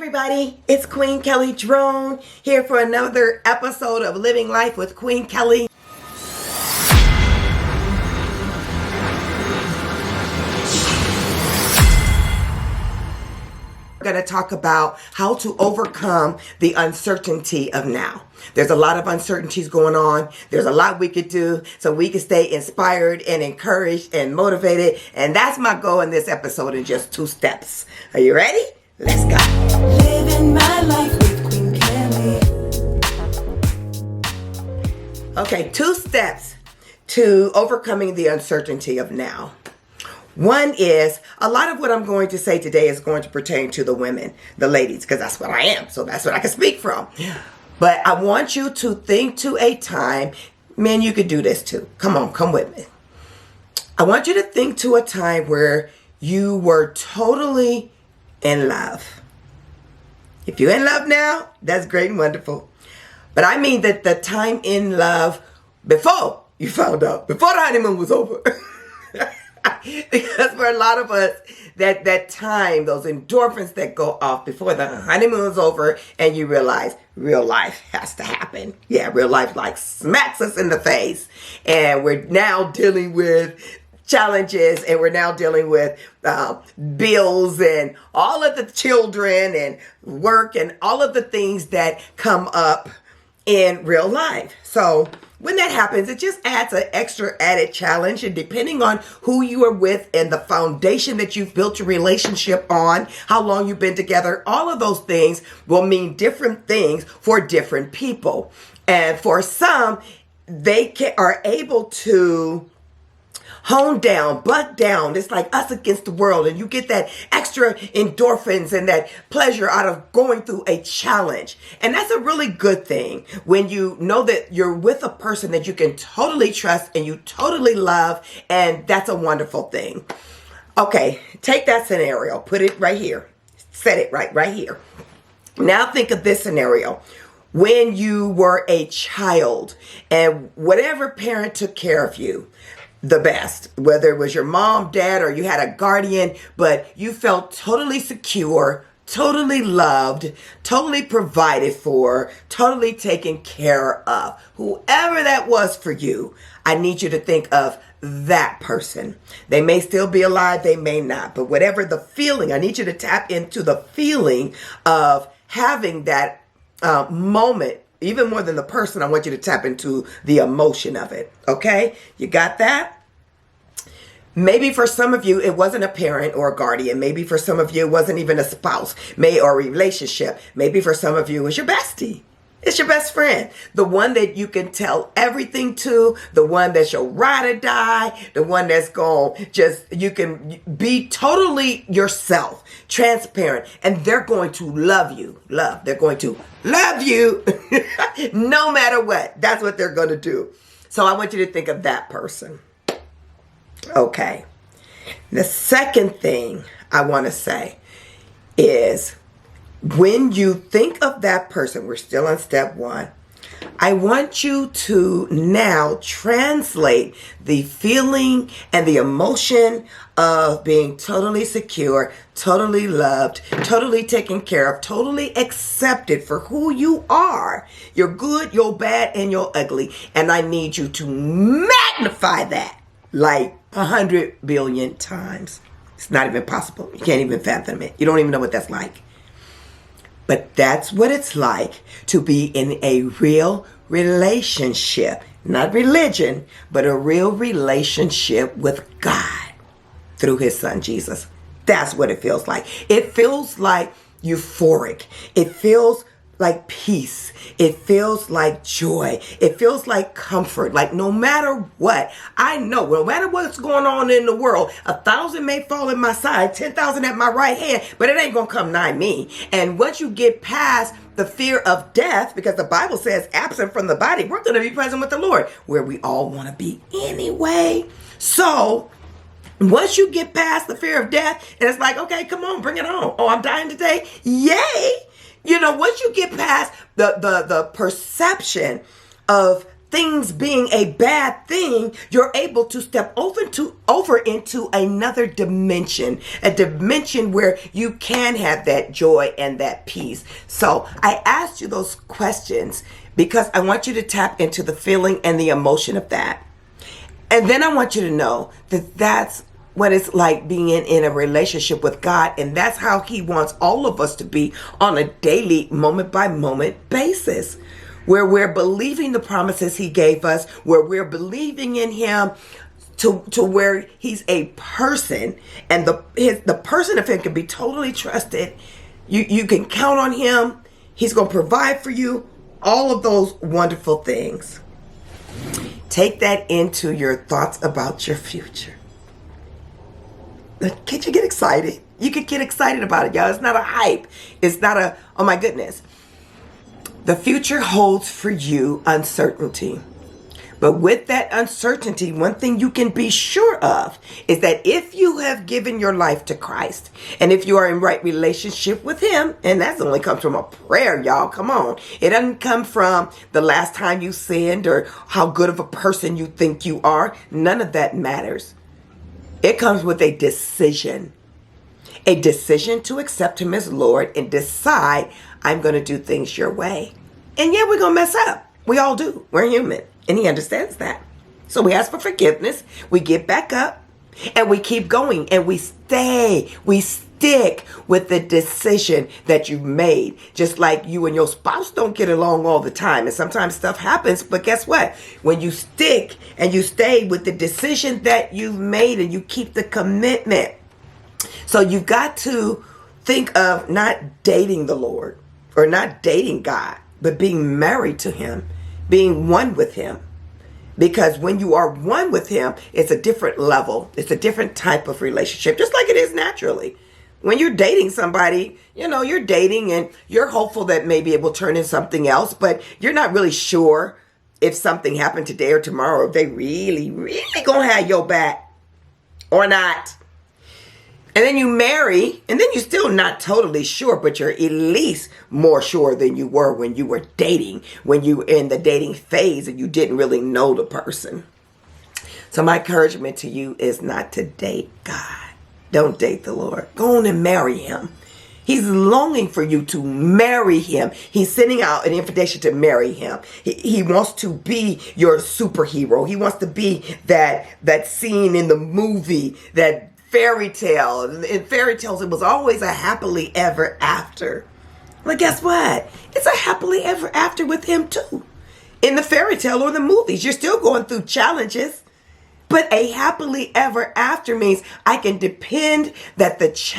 everybody, it's Queen Kelly Drone here for another episode of Living Life with Queen Kelly. We're going to talk about how to overcome the uncertainty of now. There's a lot of uncertainties going on. There's a lot we could do so we can stay inspired and encouraged and motivated. And that's my goal in this episode in just 2 steps. Are you ready? Let's go. Living my life with Queen Kelly. Okay, 2 steps to overcoming the uncertainty of now. One is, a lot of what I'm going to say today is going to pertain to the women, the ladies, because that's what I am. So that's what I can speak from. But I want you to think to a time, men, you could do this too. Come on, come with me. I want you to think to a time where you were totally in love. If you're in love now, that's great and wonderful. But I mean that the time in love before you found out, before the honeymoon was over. Because for a lot of us, that time, those endorphins that go off before the honeymoon is over and you realize real life has to happen. Yeah, real life like smacks us in the face. And we're now dealing with challenges, and we're now dealing with bills and all of the children and work and all of the things that come up in real life. So when that happens, it just adds an extra added challenge, and depending on who you are with and the foundation that you've built your relationship on, how long you've been together, all of those things will mean different things for different people. And for some, they are able to hone down, butt down. It's like us against the world. And you get that extra endorphins and that pleasure out of going through a challenge. And that's a really good thing when you know that you're with a person that you can totally trust and you totally love. And that's a wonderful thing. Okay, take that scenario, put it right here, set it right here. Now think of this scenario. When you were a child and whatever parent took care of you the best, whether it was your mom, dad, or you had a guardian, but you felt totally secure, totally loved, totally provided for, totally taken care of. Whoever that was for you, I need you to think of that person. They may still be alive, they may not, but whatever the feeling, I need you to tap into the feeling of having that moment. Even more than the person, I want you to tap into the emotion of it. Okay? You got that? Maybe for some of you, it wasn't a parent or a guardian. Maybe for some of you, it wasn't even a spouse, or a relationship. Maybe for some of you, it was your bestie. It's your best friend. The one that you can tell everything to, the one that's your ride or die, the one that's you can be totally yourself, transparent, and they're going to love you. They're going to love you no matter what. That's what they're going to do. So I want you to think of that person. Okay. The second thing I want to say is, when you think of that person, we're still on step 1. I want you to now translate the feeling and the emotion of being totally secure, totally loved, totally taken care of, totally accepted for who you are. You're good, you're bad, and you're ugly. And I need you to magnify that like 100 billion times. It's not even possible. You can't even fathom it. You don't even know what that's like. But that's what it's like to be in a real relationship. Not religion, but a real relationship with God through his son, Jesus. That's what it feels like. It feels like euphoric. It feels like peace. It feels like joy. It feels like comfort. Like no matter what, I know no matter what's going on in the world, 1,000 may fall at my side, 10,000 at my right hand, but it ain't gonna come nigh me. And once you get past the fear of death, because the Bible says absent from the body, we're gonna be present with the Lord, where we all want to be anyway. So once you get past the fear of death, and it's like, okay, come on, bring it on. Oh, I'm dying today. Yay. You know, once you get past the perception of things being a bad thing, you're able to step over into another dimension, a dimension where you can have that joy and that peace. So I asked you those questions because I want you to tap into the feeling and the emotion of that. And then I want you to know that that's what it's like being in a relationship with God. And that's how he wants all of us to be on a daily, moment by moment basis, where we're believing the promises he gave us, where we're believing in him to where he's a person, and the person of him can be totally trusted. You can count on him. He's going to provide for you, all of those wonderful things. Take that into your thoughts about your future. Can't you get excited? You could get excited about it, y'all. It's not a hype. It's not a, oh my goodness. The future holds for you uncertainty. But with that uncertainty, one thing you can be sure of is that if you have given your life to Christ, and if you are in right relationship with him, and that only comes from a prayer, y'all, come on. It doesn't come from the last time you sinned or how good of a person you think you are. None of that matters. It comes with a decision to accept him as Lord and decide, I'm going to do things your way. And yeah, we're going to mess up. We all do. We're human. And he understands that. So we ask for forgiveness. We get back up and we keep going and we stick with the decision that you've made. Just like you and your spouse don't get along all the time. And sometimes stuff happens. But guess what? When you stick and you stay with the decision that you've made and you keep the commitment. So you've got to think of not dating the Lord or not dating God, but being married to him, being one with him. Because when you are one with him, it's a different level. It's a different type of relationship, just like it is naturally. When you're dating somebody, you're dating and you're hopeful that maybe it will turn into something else, but you're not really sure if something happened today or tomorrow, if they really, really gonna have your back or not. And then you marry, and then you're still not totally sure, but you're at least more sure than you were when you were dating, when you were in the dating phase and you didn't really know the person. So my encouragement to you is not to date God. Don't date the Lord. Go on and marry him. He's longing for you to marry him. He's sending out an invitation to marry him. He wants to be your superhero. He wants to be that scene in the movie, that fairy tale. In fairy tales, it was always a happily ever after. But guess what? It's a happily ever after with him too. In the fairy tale or the movies, you're still going through challenges. But a happily ever after means I can depend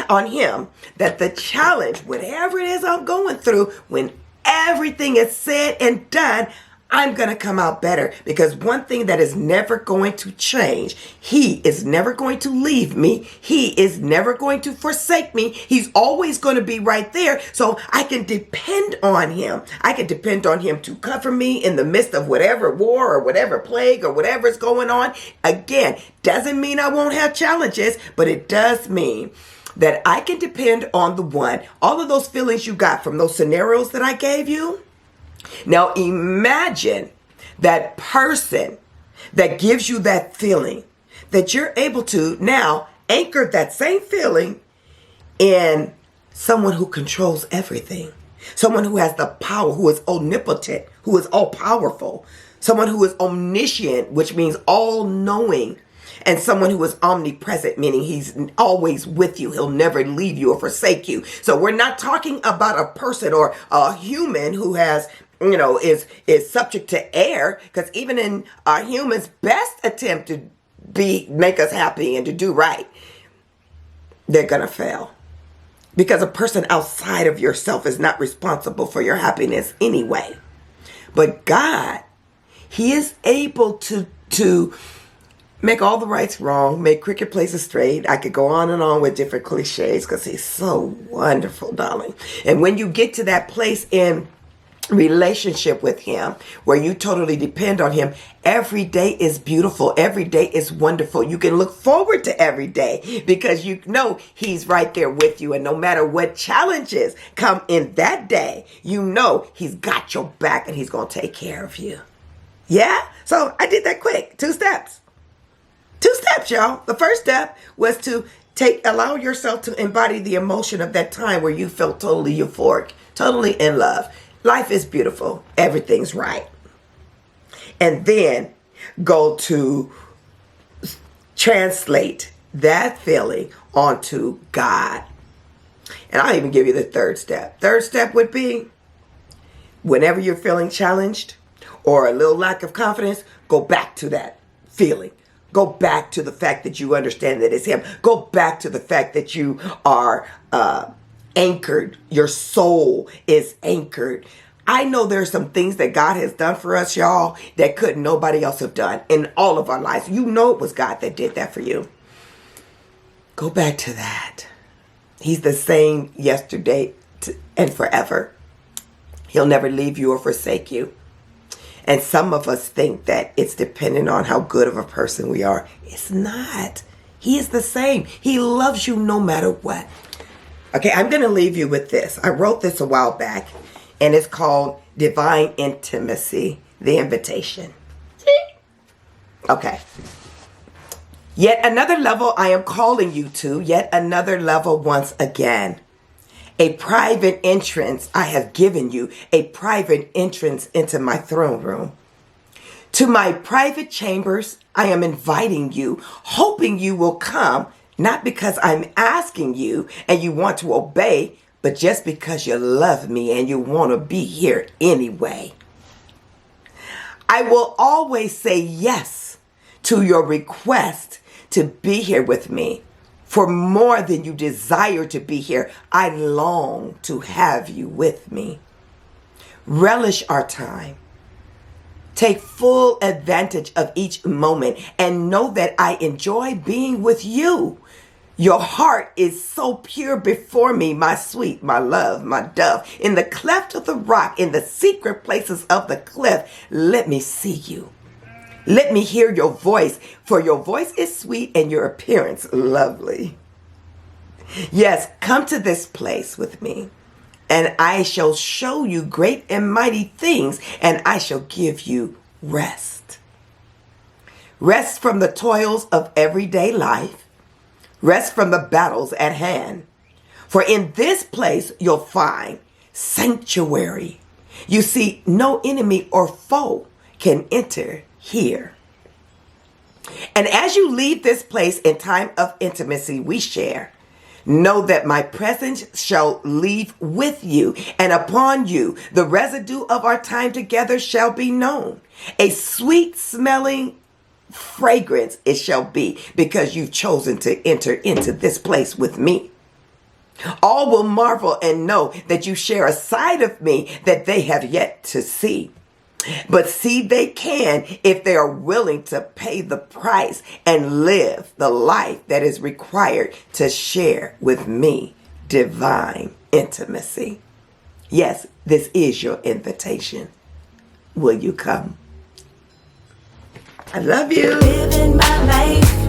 on him, that the challenge, whatever it is I'm going through, when everything is said and done, I'm going to come out better. Because one thing that is never going to change, he is never going to leave me. He is never going to forsake me. He's always going to be right there. So I can depend on him. I can depend on him to cover me in the midst of whatever war or whatever plague or whatever is going on. Again, doesn't mean I won't have challenges, but it does mean that I can depend on the one. All of those feelings you got from those scenarios that I gave you. Now imagine that person that gives you that feeling, that you're able to now anchor that same feeling in someone who controls everything. Someone who has the power, who is omnipotent, who is all powerful. Someone who is omniscient, which means all knowing. And someone who is omnipresent, meaning he's always with you. He'll never leave you or forsake you. So we're not talking about a person or a human who has, is subject to error. Because even in a human's best attempt to make us happy and to do right, they're going to fail. Because a person outside of yourself is not responsible for your happiness anyway. But God, he is able to make all the rights wrong, make crooked places straight. I could go on and on with different cliches because he's so wonderful, darling. And when you get to that place in relationship with him where you totally depend on him, every day is beautiful. Every day is wonderful. You can look forward to every day because you know he's right there with you. And no matter what challenges come in that day, you know he's got your back and he's going to take care of you. Yeah? So I did that quick. 2 steps. 2 steps, y'all. The first step was to allow yourself to embody the emotion of that time where you felt totally euphoric, totally in love. Life is beautiful. Everything's right. And then go to translate that feeling onto God. And I'll even give you the third step. Third step would be, whenever you're feeling challenged or a little lack of confidence, go back to that feeling. Go back to the fact that you understand that it's Him. Go back to the fact that you are anchored. Your soul is anchored. I know there's some things that God has done for us, y'all, that couldn't nobody else have done in all of our lives. You know it was God that did that for you. Go back to that. He's the same yesterday and forever. He'll never leave you or forsake you. And some of us think that it's dependent on how good of a person we are. It's not. He is the same. He loves you no matter what. Okay, I'm going to leave you with this. I wrote this a while back, and it's called Divine Intimacy, the Invitation. Okay. Yet another level I am calling you to, yet another level once again. A private entrance I have given you, a private entrance into my throne room. To my private chambers, I am inviting you, hoping you will come, not because I'm asking you and you want to obey, but just because you love me and you want to be here anyway. I will always say yes to your request to be here with me. For more than you desire to be here, I long to have you with me. Relish our time. Take full advantage of each moment and know that I enjoy being with you. Your heart is so pure before me, my sweet, my love, my dove. In the cleft of the rock, in the secret places of the cliff, let me see you. Let me hear your voice, for your voice is sweet and your appearance lovely. Yes, come to this place with me, and I shall show you great and mighty things, and I shall give you rest. Rest from the toils of everyday life. Rest from the battles at hand. For in this place you'll find sanctuary. You see, no enemy or foe can enter here. And as you leave this place in time of intimacy we share, know that my presence shall leave with you, and upon you the residue of our time together shall be known. A sweet smelling fragrance it shall be, because you've chosen to enter into this place with me. All will marvel and know that you share a side of me that they have yet to see. But see, they can if they are willing to pay the price and live the life that is required to share with me divine intimacy. Yes, this is your invitation. Will you come? I love you. Living my life.